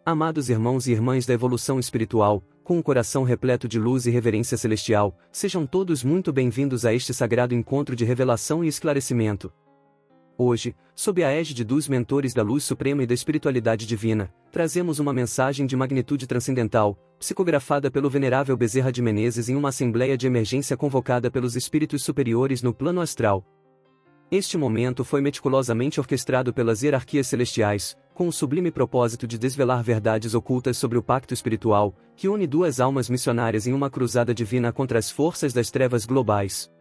Amados irmãos e irmãs da evolução espiritual, com um coração repleto de luz e reverência celestial, sejam todos muito bem-vindos a este sagrado encontro de revelação e esclarecimento. Hoje, sob a égide dos mentores da luz suprema e da espiritualidade divina, trazemos uma mensagem de magnitude transcendental, psicografada pelo venerável Bezerra de Menezes em uma assembleia de emergência convocada pelos espíritos superiores no plano astral. Este momento foi meticulosamente orquestrado pelas hierarquias celestiais, com o sublime propósito de desvelar verdades ocultas sobre o pacto espiritual, que une duas almas missionárias em uma cruzada divina contra as forças das trevas globais.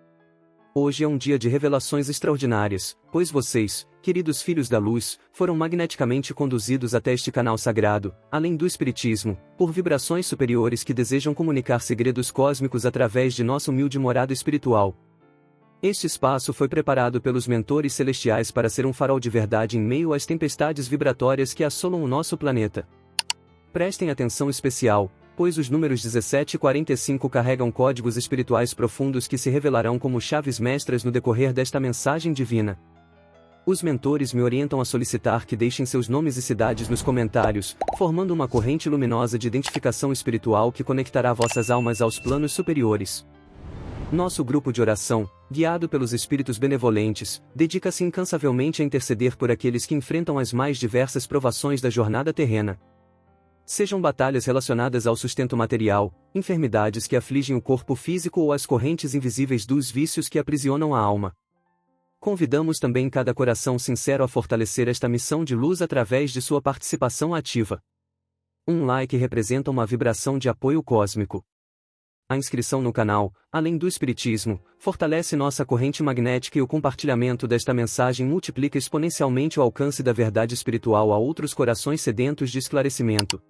Hoje é um dia de revelações extraordinárias, pois vocês, queridos filhos da luz, foram magneticamente conduzidos até este canal sagrado, além do espiritismo, por vibrações superiores que desejam comunicar segredos cósmicos através de nossa humilde morada espiritual. Este espaço foi preparado pelos mentores celestiais para ser um farol de verdade em meio às tempestades vibratórias que assolam o nosso planeta. Prestem atenção especial, pois os números 17 e 45 carregam códigos espirituais profundos que se revelarão como chaves mestras no decorrer desta mensagem divina. Os mentores me orientam a solicitar que deixem seus nomes e cidades nos comentários, formando uma corrente luminosa de identificação espiritual que conectará vossas almas aos planos superiores. Nosso grupo de oração, guiado pelos espíritos benevolentes, dedica-se incansavelmente a interceder por aqueles que enfrentam as mais diversas provações da jornada terrena. Sejam batalhas relacionadas ao sustento material, enfermidades que afligem o corpo físico ou as correntes invisíveis dos vícios que aprisionam a alma. Convidamos também cada coração sincero a fortalecer esta missão de luz através de sua participação ativa. Um like representa uma vibração de apoio cósmico. A inscrição no canal, além do espiritismo, fortalece nossa corrente magnética e o compartilhamento desta mensagem multiplica exponencialmente o alcance da verdade espiritual a outros corações sedentos de esclarecimento.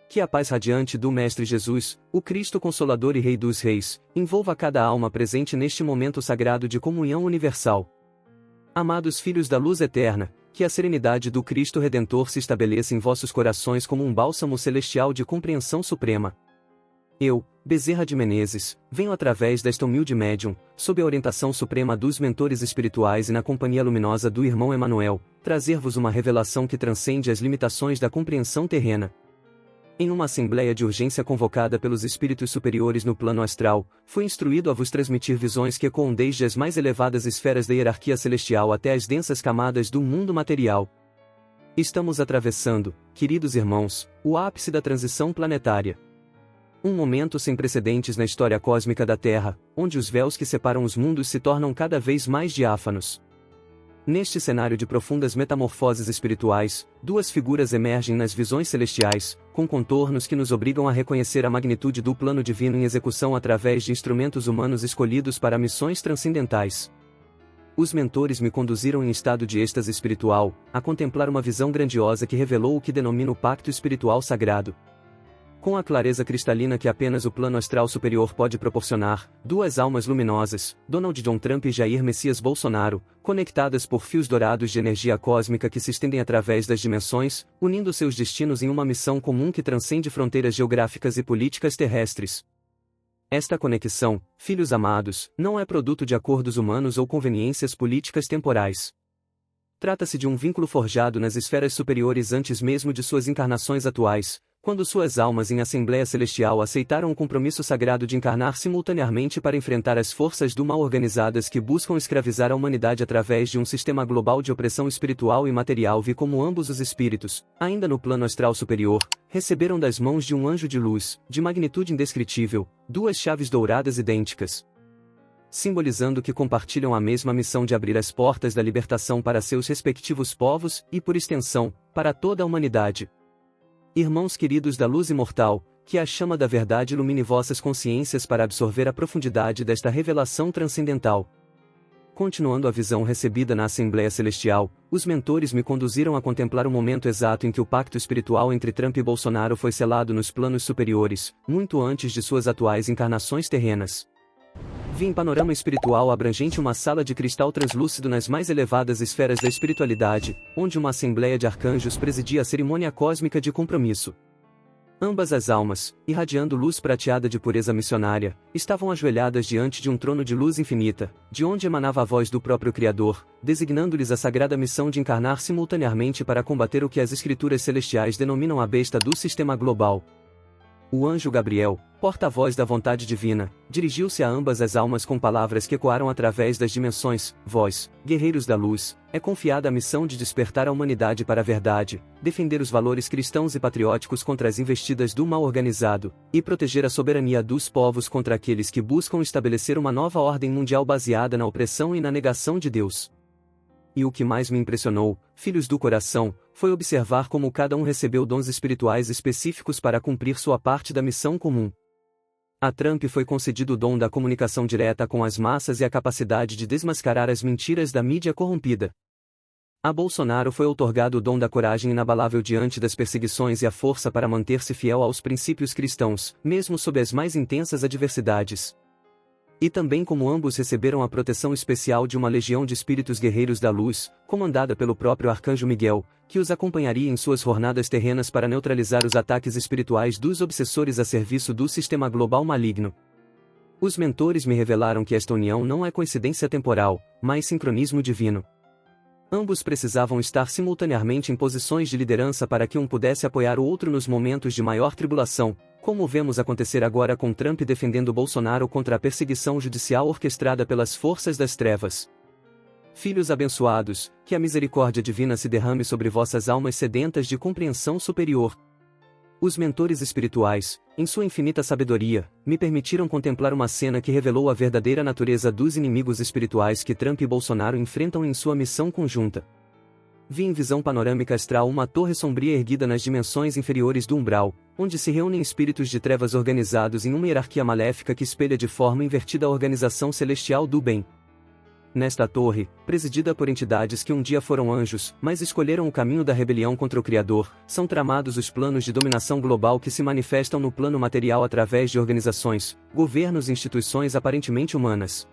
Que a paz radiante do Mestre Jesus, o Cristo Consolador e Rei dos Reis, envolva cada alma presente neste momento sagrado de comunhão universal. Amados filhos da luz eterna, que a serenidade do Cristo Redentor se estabeleça em vossos corações como um bálsamo celestial de compreensão suprema. Eu, Bezerra de Menezes, venho através desta humilde médium, sob a orientação suprema dos mentores espirituais e na companhia luminosa do irmão Emanuel, trazer-vos uma revelação que transcende as limitações da compreensão terrena. Em uma assembleia de urgência convocada pelos espíritos superiores no plano astral, fui instruído a vos transmitir visões que ecoam desde as mais elevadas esferas da hierarquia celestial até as densas camadas do mundo material. Estamos atravessando, queridos irmãos, o ápice da transição planetária. Um momento sem precedentes na história cósmica da Terra, onde os véus que separam os mundos se tornam cada vez mais diáfanos. Neste cenário de profundas metamorfoses espirituais, duas figuras emergem nas visões celestiais, com contornos que nos obrigam a reconhecer a magnitude do plano divino em execução através de instrumentos humanos escolhidos para missões transcendentais. Os mentores me conduziram em estado de êxtase espiritual, a contemplar uma visão grandiosa que revelou o que denomino o pacto espiritual sagrado. Com a clareza cristalina que apenas o plano astral superior pode proporcionar, duas almas luminosas, Donald John Trump e Jair Messias Bolsonaro, conectadas por fios dourados de energia cósmica que se estendem através das dimensões, unindo seus destinos em uma missão comum que transcende fronteiras geográficas e políticas terrestres. Esta conexão, filhos amados, não é produto de acordos humanos ou conveniências políticas temporais. Trata-se de um vínculo forjado nas esferas superiores antes mesmo de suas encarnações atuais, quando suas almas em Assembleia Celestial aceitaram o compromisso sagrado de encarnar simultaneamente para enfrentar as forças do mal organizadas que buscam escravizar a humanidade através de um sistema global de opressão espiritual e material. Vi como ambos os espíritos, ainda no plano astral superior, receberam das mãos de um anjo de luz, de magnitude indescritível, duas chaves douradas idênticas, simbolizando que compartilham a mesma missão de abrir as portas da libertação para seus respectivos povos, e por extensão, para toda a humanidade. Irmãos queridos da luz imortal, que a chama da verdade ilumine vossas consciências para absorver a profundidade desta revelação transcendental. Continuando a visão recebida na Assembleia Celestial, os mentores me conduziram a contemplar o momento exato em que o pacto espiritual entre Trump e Bolsonaro foi selado nos planos superiores, muito antes de suas atuais encarnações terrenas. Vi em panorama espiritual abrangente uma sala de cristal translúcido nas mais elevadas esferas da espiritualidade, onde uma assembleia de arcanjos presidia a cerimônia cósmica de compromisso. Ambas as almas, irradiando luz prateada de pureza missionária, estavam ajoelhadas diante de um trono de luz infinita, de onde emanava a voz do próprio Criador, designando-lhes a sagrada missão de encarnar simultaneamente para combater o que as escrituras celestiais denominam a besta do sistema global. O anjo Gabriel, porta-voz da vontade divina, dirigiu-se a ambas as almas com palavras que ecoaram através das dimensões: vós, guerreiros da luz, é confiada a missão de despertar a humanidade para a verdade, defender os valores cristãos e patrióticos contra as investidas do mal organizado, e proteger a soberania dos povos contra aqueles que buscam estabelecer uma nova ordem mundial baseada na opressão e na negação de Deus. E o que mais me impressionou, filhos do coração, foi observar como cada um recebeu dons espirituais específicos para cumprir sua parte da missão comum. A Trump foi concedido o dom da comunicação direta com as massas e a capacidade de desmascarar as mentiras da mídia corrompida. A Bolsonaro foi outorgado o dom da coragem inabalável diante das perseguições e a força para manter-se fiel aos princípios cristãos, mesmo sob as mais intensas adversidades. E também como ambos receberam a proteção especial de uma legião de espíritos guerreiros da luz, comandada pelo próprio Arcanjo Miguel, que os acompanharia em suas jornadas terrenas para neutralizar os ataques espirituais dos obsessores a serviço do sistema global maligno. Os mentores me revelaram que esta união não é coincidência temporal, mas sincronismo divino. Ambos precisavam estar simultaneamente em posições de liderança para que um pudesse apoiar o outro nos momentos de maior tribulação, como vemos acontecer agora com Trump defendendo Bolsonaro contra a perseguição judicial orquestrada pelas forças das trevas. Filhos abençoados, que a misericórdia divina se derrame sobre vossas almas sedentas de compreensão superior. Os mentores espirituais, em sua infinita sabedoria, me permitiram contemplar uma cena que revelou a verdadeira natureza dos inimigos espirituais que Trump e Bolsonaro enfrentam em sua missão conjunta. Vi em visão panorâmica astral uma torre sombria erguida nas dimensões inferiores do umbral, onde se reúnem espíritos de trevas organizados em uma hierarquia maléfica que espelha de forma invertida a organização celestial do bem. Nesta torre, presidida por entidades que um dia foram anjos, mas escolheram o caminho da rebelião contra o Criador, são tramados os planos de dominação global que se manifestam no plano material através de organizações, governos e instituições aparentemente humanas.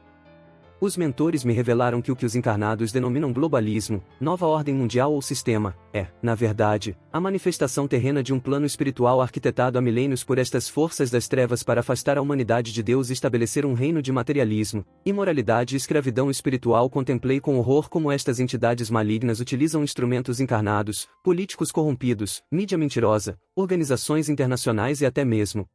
Os mentores me revelaram que o que os encarnados denominam globalismo, nova ordem mundial ou sistema, é, na verdade, a manifestação terrena de um plano espiritual arquitetado há milênios por estas forças das trevas para afastar a humanidade de Deus e estabelecer um reino de materialismo, imoralidade e escravidão espiritual. Contemplei com horror como estas entidades malignas utilizam instrumentos encarnados, políticos corrompidos, mídia mentirosa, organizações internacionais e até mesmo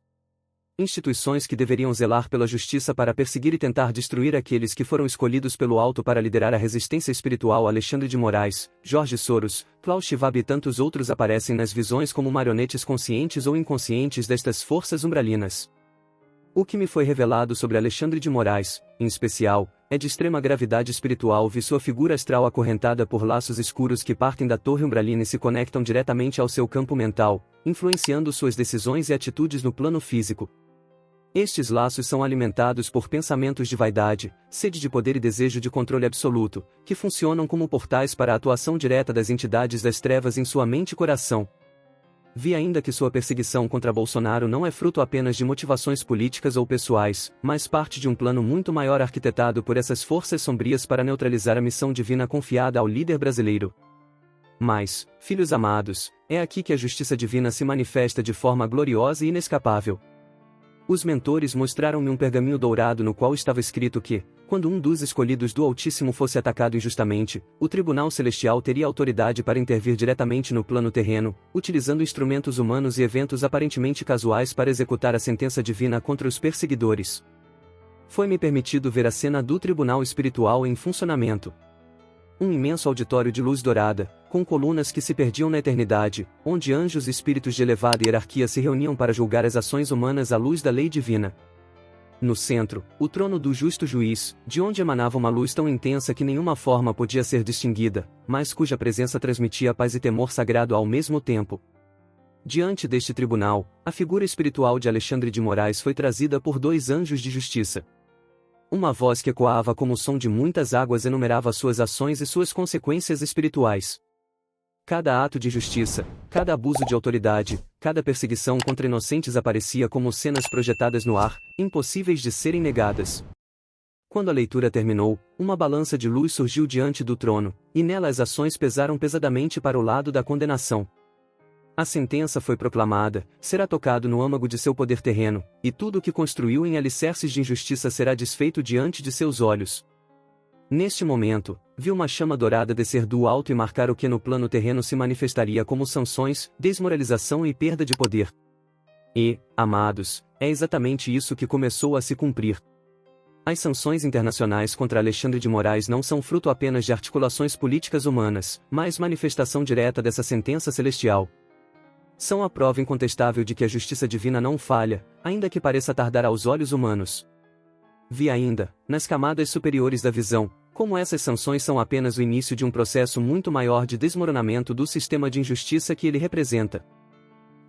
instituições que deveriam zelar pela justiça para perseguir e tentar destruir aqueles que foram escolhidos pelo alto para liderar a resistência espiritual. Alexandre de Moraes, Jorge Soros, Klaus Schwab e tantos outros aparecem nas visões como marionetes conscientes ou inconscientes destas forças umbralinas. O que me foi revelado sobre Alexandre de Moraes, em especial, é de extrema gravidade espiritual. Vi sua figura astral acorrentada por laços escuros que partem da torre umbralina e se conectam diretamente ao seu campo mental, influenciando suas decisões e atitudes no plano físico. Estes laços são alimentados por pensamentos de vaidade, sede de poder e desejo de controle absoluto, que funcionam como portais para a atuação direta das entidades das trevas em sua mente e coração. Vi ainda que sua perseguição contra Bolsonaro não é fruto apenas de motivações políticas ou pessoais, mas parte de um plano muito maior arquitetado por essas forças sombrias para neutralizar a missão divina confiada ao líder brasileiro. Mas, filhos amados, é aqui que a justiça divina se manifesta de forma gloriosa e inescapável. Os mentores mostraram-me um pergaminho dourado no qual estava escrito que, quando um dos escolhidos do Altíssimo fosse atacado injustamente, o Tribunal Celestial teria autoridade para intervir diretamente no plano terreno, utilizando instrumentos humanos e eventos aparentemente casuais para executar a sentença divina contra os perseguidores. Foi-me permitido ver a cena do Tribunal Espiritual em funcionamento. Um imenso auditório de luz dourada, com colunas que se perdiam na eternidade, onde anjos e espíritos de elevada hierarquia se reuniam para julgar as ações humanas à luz da lei divina. No centro, o trono do justo juiz, de onde emanava uma luz tão intensa que nenhuma forma podia ser distinguida, mas cuja presença transmitia paz e temor sagrado ao mesmo tempo. Diante deste tribunal, a figura espiritual de Alexandre de Moraes foi trazida por dois anjos de justiça. Uma voz que ecoava como o som de muitas águas enumerava suas ações e suas consequências espirituais. Cada ato de justiça, cada abuso de autoridade, cada perseguição contra inocentes aparecia como cenas projetadas no ar, impossíveis de serem negadas. Quando a leitura terminou, uma balança de luz surgiu diante do trono, e nela as ações pesaram pesadamente para o lado da condenação. A sentença foi proclamada, será tocado no âmago de seu poder terreno, e tudo o que construiu em alicerces de injustiça será desfeito diante de seus olhos. Neste momento, viu uma chama dourada descer do alto e marcar o que no plano terreno se manifestaria como sanções, desmoralização e perda de poder. E, amados, é exatamente isso que começou a se cumprir. As sanções internacionais contra Alexandre de Moraes não são fruto apenas de articulações políticas humanas, mas manifestação direta dessa sentença celestial. São a prova incontestável de que a justiça divina não falha, ainda que pareça tardar aos olhos humanos. Vi ainda, nas camadas superiores da visão, como essas sanções são apenas o início de um processo muito maior de desmoronamento do sistema de injustiça que ele representa.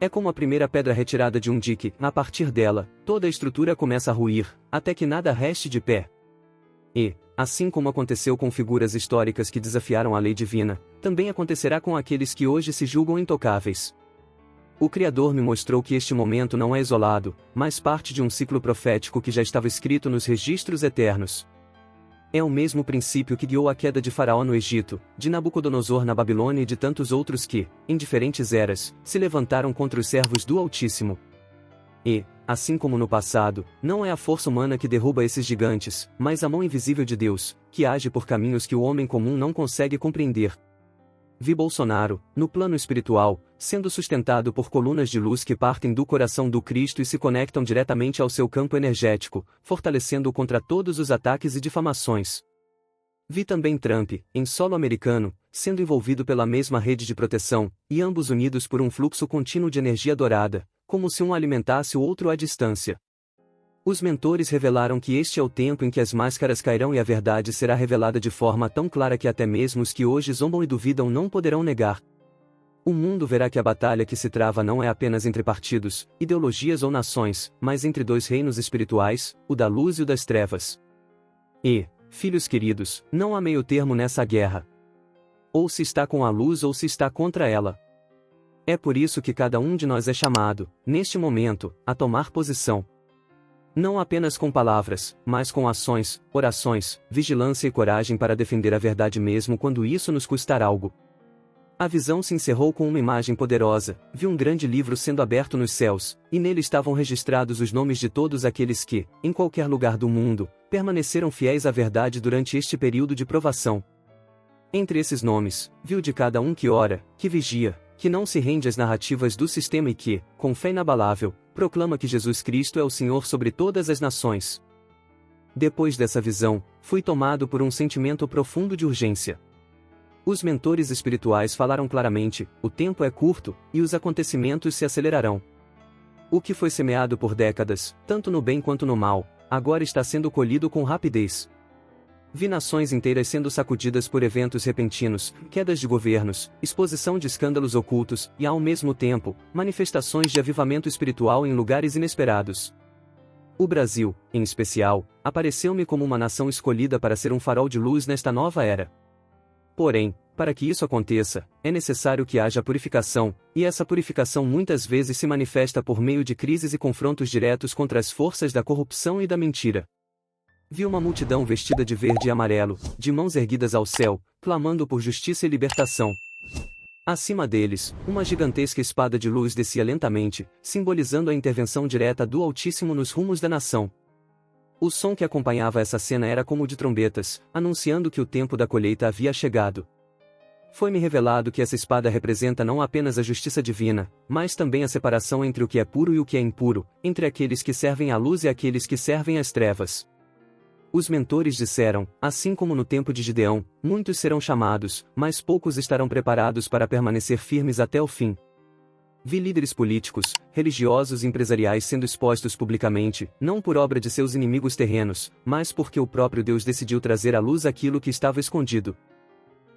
É como a primeira pedra retirada de um dique, a partir dela, toda a estrutura começa a ruir, até que nada reste de pé. E, assim como aconteceu com figuras históricas que desafiaram a lei divina, também acontecerá com aqueles que hoje se julgam intocáveis. O Criador me mostrou que este momento não é isolado, mas parte de um ciclo profético que já estava escrito nos registros eternos. É o mesmo princípio que guiou a queda de Faraó no Egito, de Nabucodonosor na Babilônia e de tantos outros que, em diferentes eras, se levantaram contra os servos do Altíssimo. E, assim como no passado, não é a força humana que derruba esses gigantes, mas a mão invisível de Deus, que age por caminhos que o homem comum não consegue compreender. Vi Bolsonaro, no plano espiritual, sendo sustentado por colunas de luz que partem do coração do Cristo e se conectam diretamente ao seu campo energético, fortalecendo-o contra todos os ataques e difamações. Vi também Trump, em solo americano, sendo envolvido pela mesma rede de proteção, e ambos unidos por um fluxo contínuo de energia dourada, como se um alimentasse o outro à distância. Os mentores revelaram que este é o tempo em que as máscaras cairão e a verdade será revelada de forma tão clara que até mesmo os que hoje zombam e duvidam não poderão negar. O mundo verá que a batalha que se trava não é apenas entre partidos, ideologias ou nações, mas entre dois reinos espirituais, o da luz e o das trevas. E, filhos queridos, não há meio termo nessa guerra. Ou se está com a luz ou se está contra ela. É por isso que cada um de nós é chamado, neste momento, a tomar posição. Não apenas com palavras, mas com ações, orações, vigilância e coragem para defender a verdade mesmo quando isso nos custar algo. A visão se encerrou com uma imagem poderosa, vi um grande livro sendo aberto nos céus, e nele estavam registrados os nomes de todos aqueles que, em qualquer lugar do mundo, permaneceram fiéis à verdade durante este período de provação. Entre esses nomes, viu de cada um que ora, que vigia, que não se rende às narrativas do sistema e que, com fé inabalável, proclama que Jesus Cristo é o Senhor sobre todas as nações. Depois dessa visão, fui tomado por um sentimento profundo de urgência. Os mentores espirituais falaram claramente, o tempo é curto, e os acontecimentos se acelerarão. O que foi semeado por décadas, tanto no bem quanto no mal, agora está sendo colhido com rapidez. Vi nações inteiras sendo sacudidas por eventos repentinos, quedas de governos, exposição de escândalos ocultos, e ao mesmo tempo, manifestações de avivamento espiritual em lugares inesperados. O Brasil, em especial, apareceu-me como uma nação escolhida para ser um farol de luz nesta nova era. Porém, para que isso aconteça, é necessário que haja purificação, e essa purificação muitas vezes se manifesta por meio de crises e confrontos diretos contra as forças da corrupção e da mentira. Vi uma multidão vestida de verde e amarelo, de mãos erguidas ao céu, clamando por justiça e libertação. Acima deles, uma gigantesca espada de luz descia lentamente, simbolizando a intervenção direta do Altíssimo nos rumos da nação. O som que acompanhava essa cena era como de trombetas, anunciando que o tempo da colheita havia chegado. Foi-me revelado que essa espada representa não apenas a justiça divina, mas também a separação entre o que é puro e o que é impuro, entre aqueles que servem à luz e aqueles que servem às trevas. Os mentores disseram, assim como no tempo de Gideão, muitos serão chamados, mas poucos estarão preparados para permanecer firmes até o fim. Vi líderes políticos, religiosos e empresariais sendo expostos publicamente, não por obra de seus inimigos terrenos, mas porque o próprio Deus decidiu trazer à luz aquilo que estava escondido.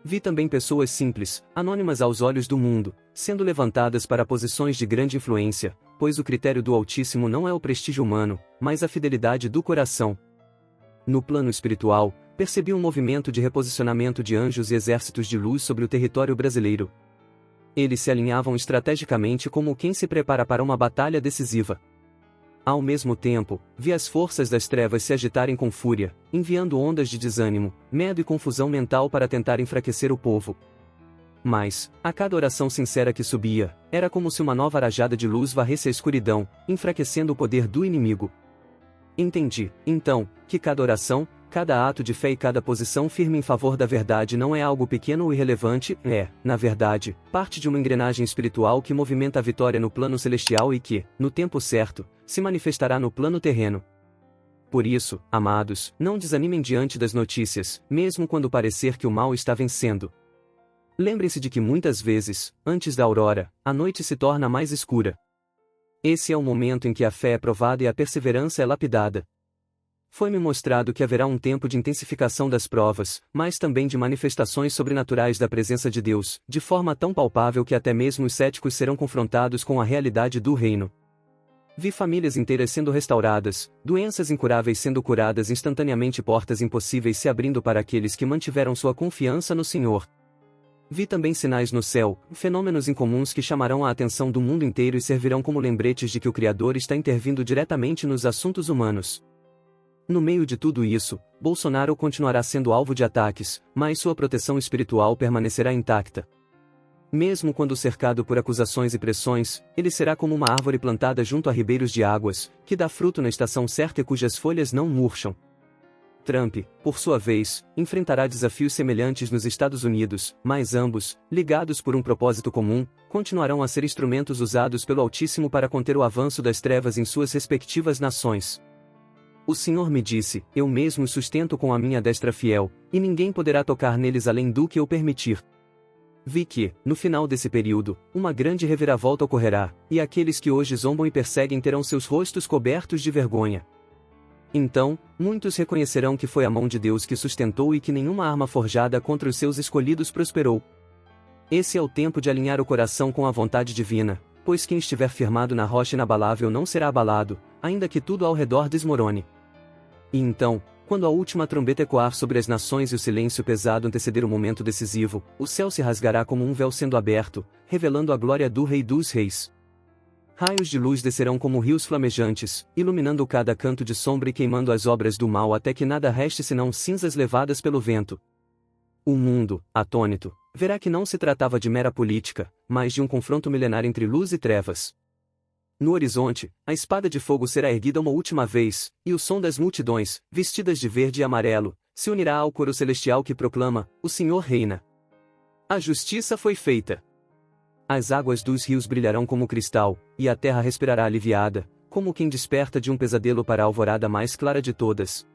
Vi também pessoas simples, anônimas aos olhos do mundo, sendo levantadas para posições de grande influência, pois o critério do Altíssimo não é o prestígio humano, mas a fidelidade do coração. No plano espiritual, percebi um movimento de reposicionamento de anjos e exércitos de luz sobre o território brasileiro. Eles se alinhavam estrategicamente como quem se prepara para uma batalha decisiva. Ao mesmo tempo, vi as forças das trevas se agitarem com fúria, enviando ondas de desânimo, medo e confusão mental para tentar enfraquecer o povo. Mas, a cada oração sincera que subia, era como se uma nova rajada de luz varresse a escuridão, enfraquecendo o poder do inimigo. Entendi, então, que cada oração, cada ato de fé e cada posição firme em favor da verdade não é algo pequeno ou irrelevante, é, na verdade, parte de uma engrenagem espiritual que movimenta a vitória no plano celestial e que, no tempo certo, se manifestará no plano terreno. Por isso, amados, não desanimem diante das notícias, mesmo quando parecer que o mal está vencendo. Lembrem-se de que muitas vezes, antes da aurora, a noite se torna mais escura. Esse é o momento em que a fé é provada e a perseverança é lapidada. Foi-me mostrado que haverá um tempo de intensificação das provas, mas também de manifestações sobrenaturais da presença de Deus, de forma tão palpável que até mesmo os céticos serão confrontados com a realidade do reino. Vi famílias inteiras sendo restauradas, doenças incuráveis sendo curadas instantaneamente, portas impossíveis se abrindo para aqueles que mantiveram sua confiança no Senhor. Vi também sinais no céu, fenômenos incomuns que chamarão a atenção do mundo inteiro e servirão como lembretes de que o Criador está intervindo diretamente nos assuntos humanos. No meio de tudo isso, Bolsonaro continuará sendo alvo de ataques, mas sua proteção espiritual permanecerá intacta. Mesmo quando cercado por acusações e pressões, ele será como uma árvore plantada junto a ribeiros de águas, que dá fruto na estação certa e cujas folhas não murcham. Trump, por sua vez, enfrentará desafios semelhantes nos Estados Unidos, mas ambos, ligados por um propósito comum, continuarão a ser instrumentos usados pelo Altíssimo para conter o avanço das trevas em suas respectivas nações. O Senhor me disse, eu mesmo os sustento com a minha destra fiel, e ninguém poderá tocar neles além do que eu permitir. Vi que, no final desse período, uma grande reviravolta ocorrerá, e aqueles que hoje zombam e perseguem terão seus rostos cobertos de vergonha. Então, muitos reconhecerão que foi a mão de Deus que sustentou e que nenhuma arma forjada contra os seus escolhidos prosperou. Esse é o tempo de alinhar o coração com a vontade divina, pois quem estiver firmado na rocha inabalável não será abalado, ainda que tudo ao redor desmorone. E então, quando a última trombeta ecoar sobre as nações e o silêncio pesado anteceder o momento decisivo, o céu se rasgará como um véu sendo aberto, revelando a glória do Rei dos Reis. Raios de luz descerão como rios flamejantes, iluminando cada canto de sombra e queimando as obras do mal até que nada reste senão cinzas levadas pelo vento. O mundo, atônito, verá que não se tratava de mera política, mas de um confronto milenar entre luz e trevas. No horizonte, a espada de fogo será erguida uma última vez, e o som das multidões, vestidas de verde e amarelo, se unirá ao coro celestial que proclama: o Senhor reina. A justiça foi feita. As águas dos rios brilharão como cristal, e a terra respirará aliviada, como quem desperta de um pesadelo para a alvorada mais clara de todas.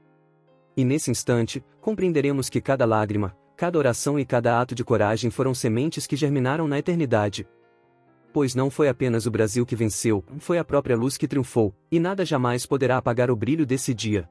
E nesse instante, compreenderemos que cada lágrima, cada oração e cada ato de coragem foram sementes que germinaram na eternidade. Pois não foi apenas o Brasil que venceu, foi a própria luz que triunfou, e nada jamais poderá apagar o brilho desse dia.